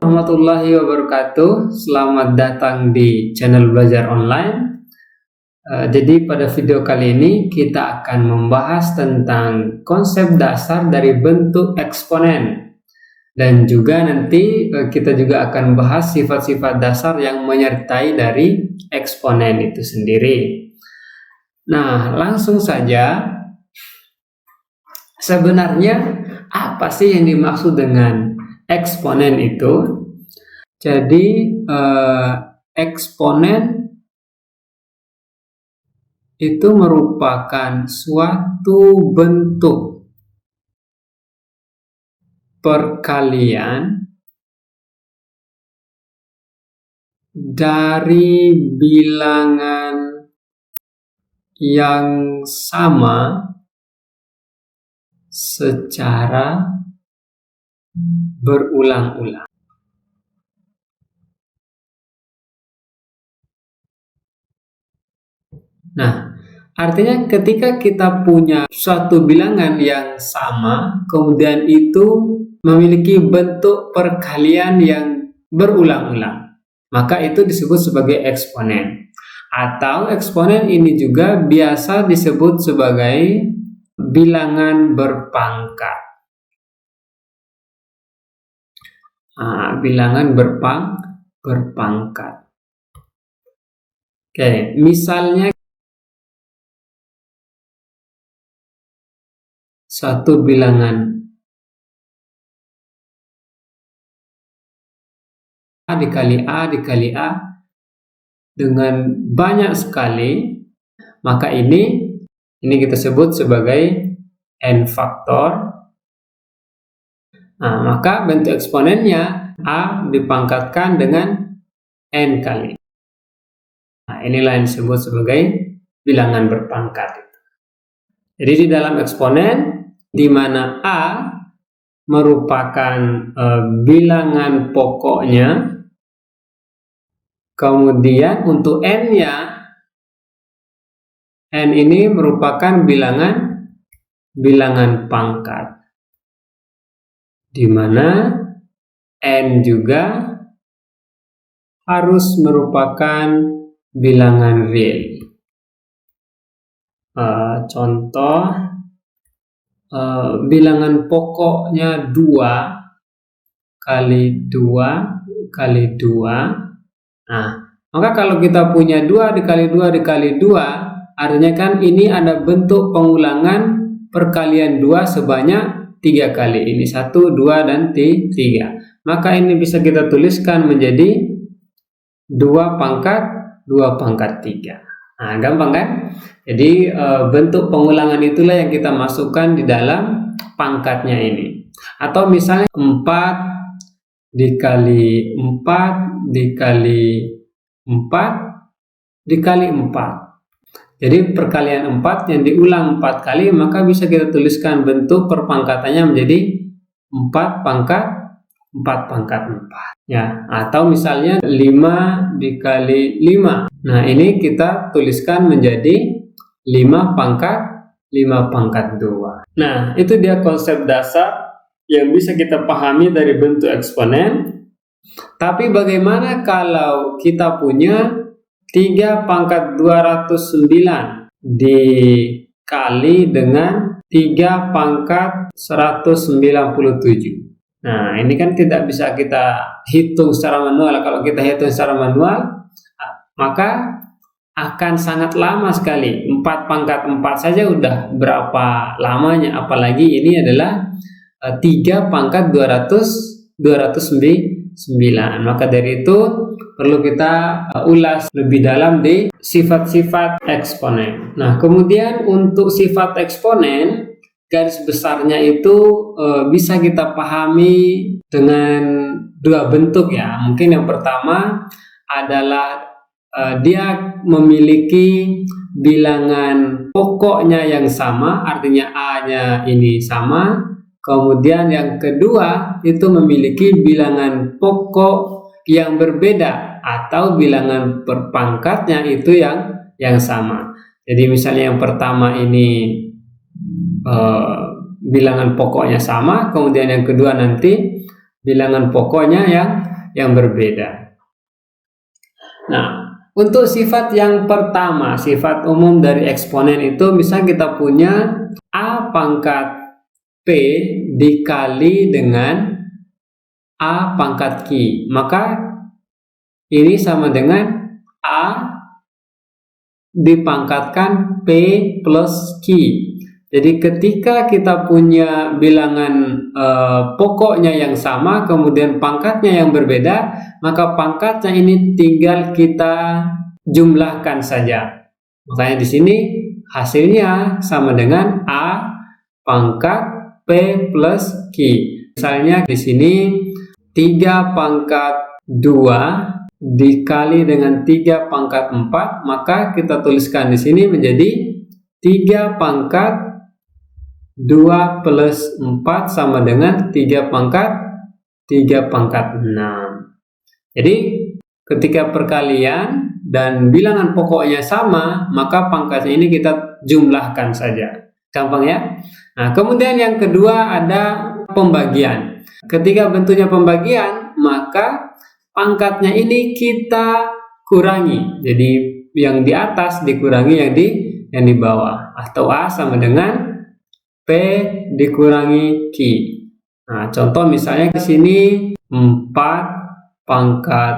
Warahmatullahi wabarakatuh. Selamat datang di channel belajar online. Jadi pada video kali ini kita akan membahas tentang konsep dasar dari bentuk eksponen, dan juga nanti kita juga akan bahas sifat-sifat dasar yang menyertai dari eksponen itu sendiri. Nah, langsung saja. Sebenarnya apa sih yang dimaksud dengan eksponen itu? Jadi eksponen itu merupakan suatu bentuk perkalian dari bilangan yang sama secara berulang-ulang. Nah, artinya ketika kita punya suatu bilangan yang sama, kemudian itu memiliki bentuk perkalian yang berulang-ulang, maka itu disebut sebagai eksponen. Atau eksponen ini juga biasa disebut sebagai bilangan berpangkat. Bilangan berpangkat. Oke, misalnya suatu bilangan A dikali A dikali A dengan banyak sekali, maka ini kita sebut sebagai n faktor. Nah, maka bentuk eksponennya A dipangkatkan dengan n kali. Nah, inilah yang disebut sebagai bilangan berpangkat. Jadi di dalam eksponen, di mana A merupakan bilangan pokoknya, kemudian untuk n-nya, n ini merupakan bilangan pangkat, di mana n juga harus merupakan bilangan real. Contoh, bilangan pokoknya 2 kali 2 kali 2. Nah, maka kalau kita punya 2 dikali 2 dikali 2, artinya kan ini ada bentuk pengulangan perkalian 2 sebanyak 3 kali. Ini 1, 2, dan 3. Maka ini bisa kita tuliskan menjadi 2 pangkat 2 pangkat 3. Nah, gampang kan? Jadi bentuk pengulangan itulah yang kita masukkan di dalam pangkatnya ini. Atau misalnya 4 dikali 4 dikali 4 dikali 4. Jadi perkalian 4 yang diulang 4 kali, maka bisa kita tuliskan bentuk perpangkatannya menjadi 4 pangkat 4 pangkat 4. Ya, atau misalnya 5 dikali 5. Nah, ini kita tuliskan menjadi 5 pangkat 2. Nah, itu dia konsep dasar yang bisa kita pahami dari bentuk eksponen. Tapi bagaimana kalau kita punya 3 pangkat 209 dikali dengan 3 pangkat 197. Nah, ini kan tidak bisa kita hitung secara manual. Kalau kita hitung secara manual, maka akan sangat lama sekali. 4 pangkat 4 saja udah berapa lamanya, apalagi ini adalah 3 pangkat 209. Maka dari itu perlu kita ulas lebih dalam di sifat-sifat eksponen. Nah, kemudian untuk sifat eksponen, garis besarnya itu bisa kita pahami dengan 2 bentuk ya. Mungkin yang pertama adalah dia memiliki bilangan pokoknya yang sama, artinya A-nya ini sama. Kemudian yang kedua itu memiliki bilangan pokok yang berbeda, atau bilangan perpangkatnya itu yang sama. Jadi misalnya yang pertama ini bilangan pokoknya sama, kemudian yang kedua nanti bilangan pokoknya yang berbeda. Nah, untuk sifat yang pertama, sifat umum dari eksponen itu misal kita punya A pangkat P dikali dengan A pangkat Q, maka ini sama dengan A dipangkatkan P plus Q. Jadi ketika kita punya bilangan pokoknya yang sama, kemudian pangkatnya yang berbeda, maka pangkatnya ini tinggal kita jumlahkan saja. Makanya di sini hasilnya sama dengan A pangkat P plus Q. Misalnya di sini 3 pangkat 2 dikali dengan 3 pangkat 4, maka kita tuliskan di sini menjadi 3 pangkat 2 plus 4 sama dengan 3 pangkat 6. Jadi ketika perkalian dan bilangan pokoknya sama, maka pangkatnya ini kita jumlahkan saja. Gampang ya? Nah, kemudian yang kedua ada pembagian. Ketika bentuknya pembagian, maka pangkatnya ini kita kurangi. Jadi yang di atas dikurangi yang di bawah, atau A sama dengan P dikurangi Q. Nah, contoh misalnya di sini 4 pangkat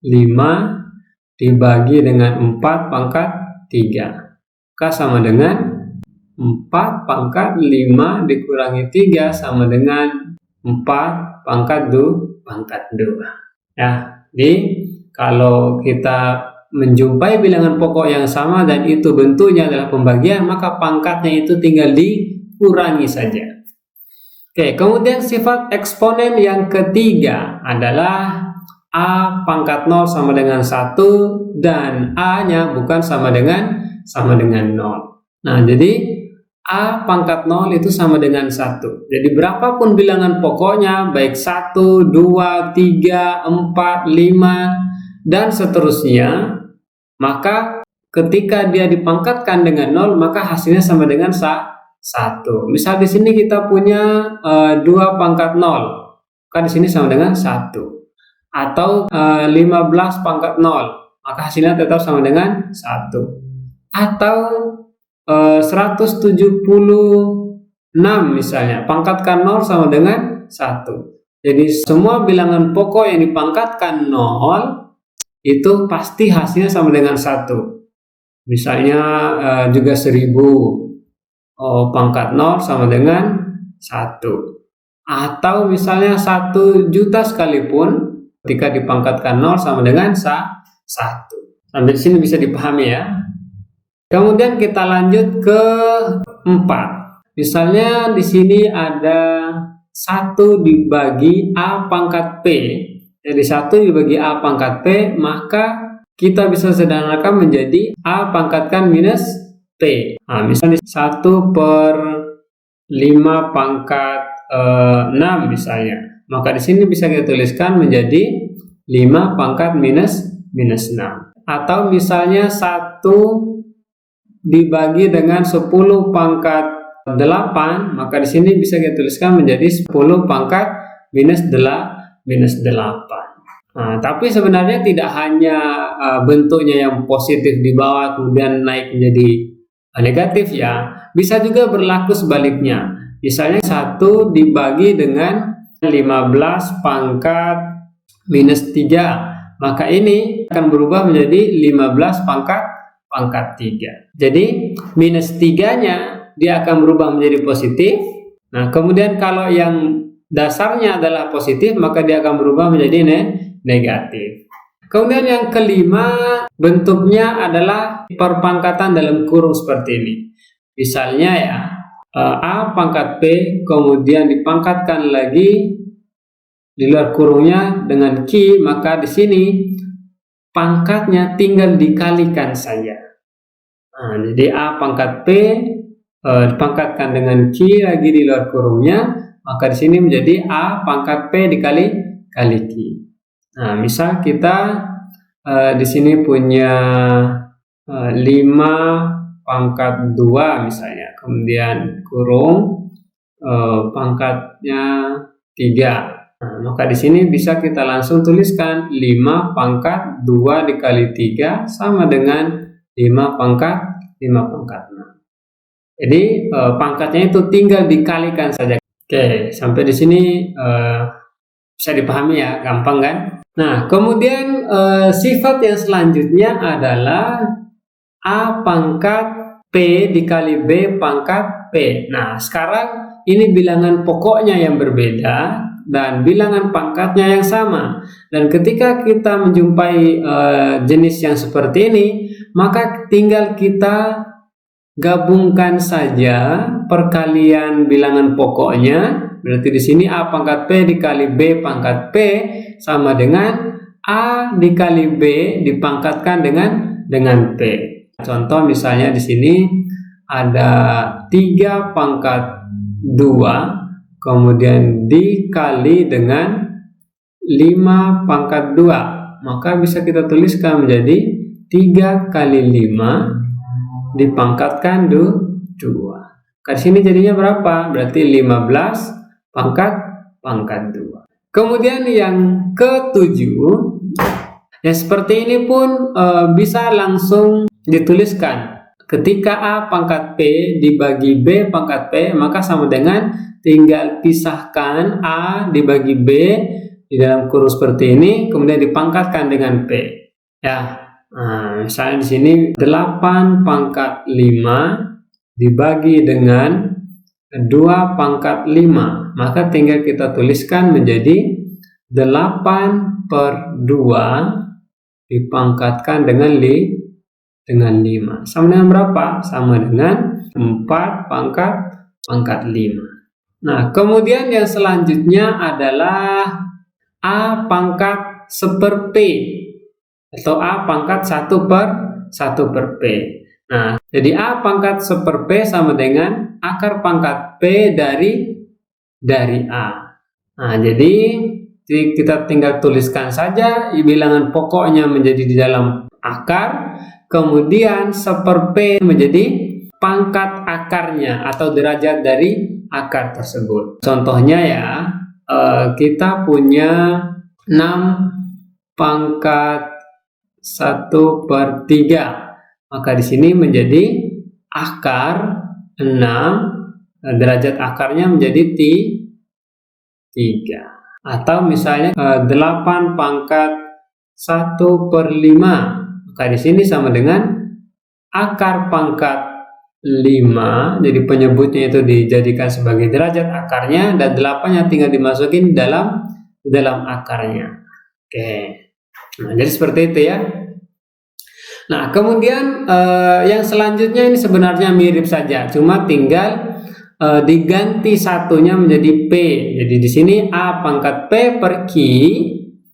5 dibagi dengan 4 pangkat 3. Maka sama dengan 4 pangkat 5 dikurangi 3 sama dengan 4 pangkat 2. Ya, jadi kalau kita menjumpai bilangan pokok yang sama dan itu bentuknya adalah pembagian, maka pangkatnya itu tinggal dikurangi saja. Oke, kemudian sifat eksponen yang ketiga adalah A pangkat 0 sama dengan 1 dan A-nya bukan sama dengan 0. Nah, jadi A pangkat 0 itu sama dengan 1. Jadi berapapun bilangan pokoknya, baik 1, 2, 3, 4, 5, dan seterusnya, maka ketika dia dipangkatkan dengan 0, maka hasilnya sama dengan 1. Misal di sini kita punya 2 pangkat 0, maka di sini sama dengan 1. Atau 15 pangkat 0, maka hasilnya tetap sama dengan 1. Atau 176 misalnya, pangkatkan 0 sama dengan 1. Jadi semua bilangan pokok yang dipangkatkan 0 itu pasti hasilnya sama dengan 1. Misalnya juga 1000 pangkat 0 sama dengan 1. Atau misalnya 1 juta sekalipun, ketika dipangkatkan 0 sama dengan 1. Sampai di sini bisa dipahami ya. Kemudian kita lanjut ke 4. Misalnya di sini ada 1 dibagi A pangkat P. Jadi 1 dibagi A pangkat P, maka kita bisa sederhanakan menjadi A pangkatkan minus P. Nah, misalnya 1 per 5 pangkat 6 misalnya. Maka di sini bisa kita tuliskan menjadi 5 pangkat minus 6. Atau misalnya 1 dibagi dengan 10 pangkat 8, maka di sini bisa kita tuliskan menjadi 10 pangkat minus 8. Nah, tapi sebenarnya tidak hanya bentuknya yang positif di bawah kemudian naik menjadi negatif ya, bisa juga berlaku sebaliknya. Misalnya 1 dibagi dengan 15 pangkat minus 3, maka ini akan berubah menjadi 15 pangkat 3. Jadi minus 3-nya dia akan berubah menjadi positif. Nah, kemudian kalau yang dasarnya adalah positif, maka dia akan berubah menjadi negatif. Kemudian yang kelima, bentuknya adalah perpangkatan dalam kurung seperti ini. Misalnya ya, A pangkat P kemudian dipangkatkan lagi di luar kurungnya dengan Q, maka di sini pangkatnya tinggal dikalikan saja. Nah, jadi A pangkat P dipangkatkan dengan Q lagi di luar kurungnya, maka di sini menjadi A pangkat P dikali Q. Nah, misal kita di sini punya 5 pangkat 2 misalnya, kemudian kurung pangkatnya 3. Nah, maka di sini bisa kita langsung tuliskan 5 pangkat 2 dikali 3 sama dengan 5 pangkat 6. Jadi pangkatnya itu tinggal dikalikan saja. Oke, sampai di sini bisa dipahami ya, gampang kan? Nah, kemudian sifat yang selanjutnya adalah A pangkat P dikali B pangkat P. Nah, sekarang ini bilangan pokoknya yang berbeda dan bilangan pangkatnya yang sama. Dan ketika kita menjumpai jenis yang seperti ini, maka tinggal kita gabungkan saja perkalian bilangan pokoknya. Berarti di sini A pangkat P dikali B pangkat P sama dengan A dikali B dipangkatkan dengan P. Contoh misalnya di sini ada 3 pangkat 2 kemudian dikali dengan 5 pangkat 2, maka bisa kita tuliskan menjadi 3 kali 5 dipangkatkan 2. Di sini jadinya berapa? Berarti 15 pangkat 2. Kemudian yang ketujuh, ya seperti ini pun bisa langsung dituliskan. Ketika A pangkat P dibagi B pangkat P, maka sama dengan tinggal pisahkan A dibagi B di dalam kurung seperti ini, kemudian dipangkatkan dengan P. Ya, nah, misalnya di sini 8 pangkat 5 dibagi dengan 2 pangkat 5, maka tinggal kita tuliskan menjadi 8 per 2 dipangkatkan dengan 5. Sama dengan berapa? Sama dengan 4 pangkat 5. Nah, kemudian yang selanjutnya adalah A pangkat 1/P atau A pangkat 1 per P. Nah, jadi A pangkat 1/P sama dengan akar pangkat P dari A. Nah, jadi kita tinggal tuliskan saja bilangan pokoknya menjadi di dalam akar, kemudian 1/P menjadi pangkat akarnya atau derajat dari akar tersebut. Contohnya ya, kita punya 6 pangkat 1/3, maka di sini menjadi akar 6, derajat akarnya menjadi 3. Atau misalnya 8 pangkat 1/5, maka di sini sama dengan akar pangkat 5, jadi penyebutnya itu dijadikan sebagai derajat akarnya dan 8-nya tinggal dimasukin dalam akarnya. Oke. Nah, jadi seperti itu ya. Nah, kemudian yang selanjutnya ini sebenarnya mirip saja, cuma tinggal diganti satunya menjadi P. Jadi di sini A pangkat P per Q,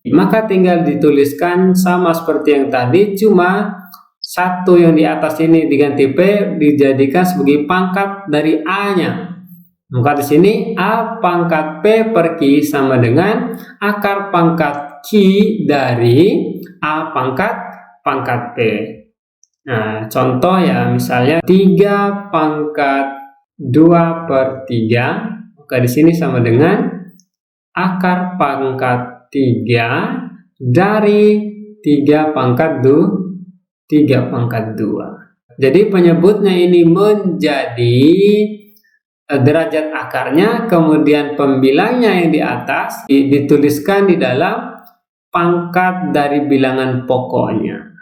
maka tinggal dituliskan sama seperti yang tadi, cuma satu yang di atas ini diganti P dijadikan sebagai pangkat dari A-nya. Maka di sini A pangkat P per Q sama dengan akar pangkat Q dari A pangkat P. Nah, contoh ya, misalnya 3 pangkat 2/3, maka di sini sama dengan akar pangkat 3 dari 3 pangkat 2. Jadi penyebutnya ini menjadi derajat akarnya, kemudian pembilangnya yang di atas dituliskan di dalam pangkat dari bilangan pokoknya.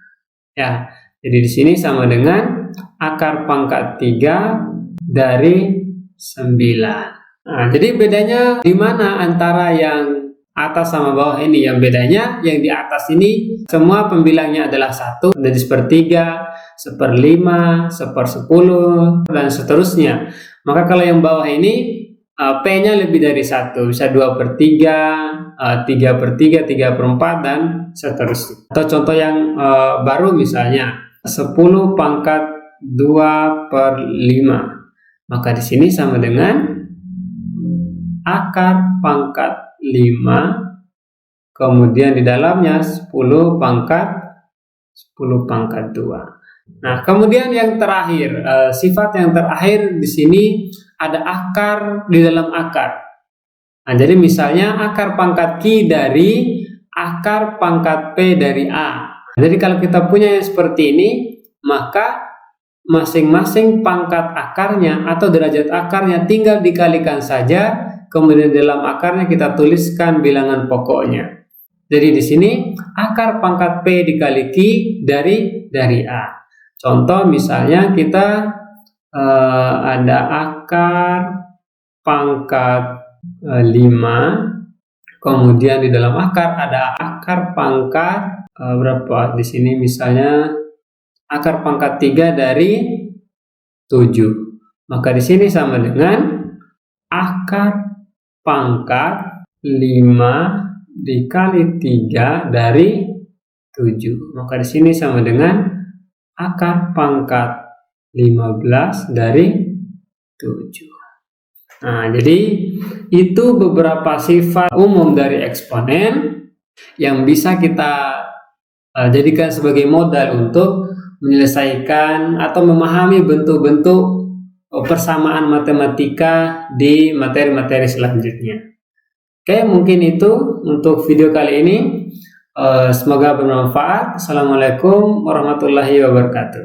Ya, jadi di sini sama dengan akar pangkat 3 dari 9. Nah, jadi bedanya di mana antara yang atas sama bawah ini? Yang bedanya yang di atas ini semua pembilangnya adalah 1, dari 1/3, 1/5, 1/10 dan seterusnya. Maka kalau yang bawah ini P-nya lebih dari 1, bisa 2/3, 3/3, 3/4 dan seterusnya. Atau contoh yang baru misalnya 10 pangkat 2/5, maka di sini sama dengan akar pangkat 5, kemudian di dalamnya 10 pangkat 2. Nah, kemudian yang terakhir, sifat yang terakhir di sini ada akar di dalam akar. Nah, jadi misalnya akar pangkat Q dari akar pangkat P dari A. Jadi kalau kita punya yang seperti ini, maka masing-masing pangkat akarnya atau derajat akarnya tinggal dikalikan saja, kemudian dalam akarnya kita tuliskan bilangan pokoknya. Jadi di sini akar pangkat P dikali Q dari A. Contoh misalnya kita ada akar pangkat 5, kemudian di dalam akar ada akar pangkat berapa? Di sini misalnya akar pangkat 3 dari 7. Maka di sini sama dengan akar pangkat 5 dikali 3 dari 7. Maka di sini sama dengan akar pangkat 15 dari 7. Nah, jadi itu beberapa sifat umum dari eksponen yang bisa kita jadikan sebagai modal untuk menyelesaikan atau memahami bentuk-bentuk persamaan matematika di materi-materi selanjutnya. Oke, mungkin itu untuk video kali ini. Semoga bermanfaat. Assalamualaikum warahmatullahi wabarakatuh.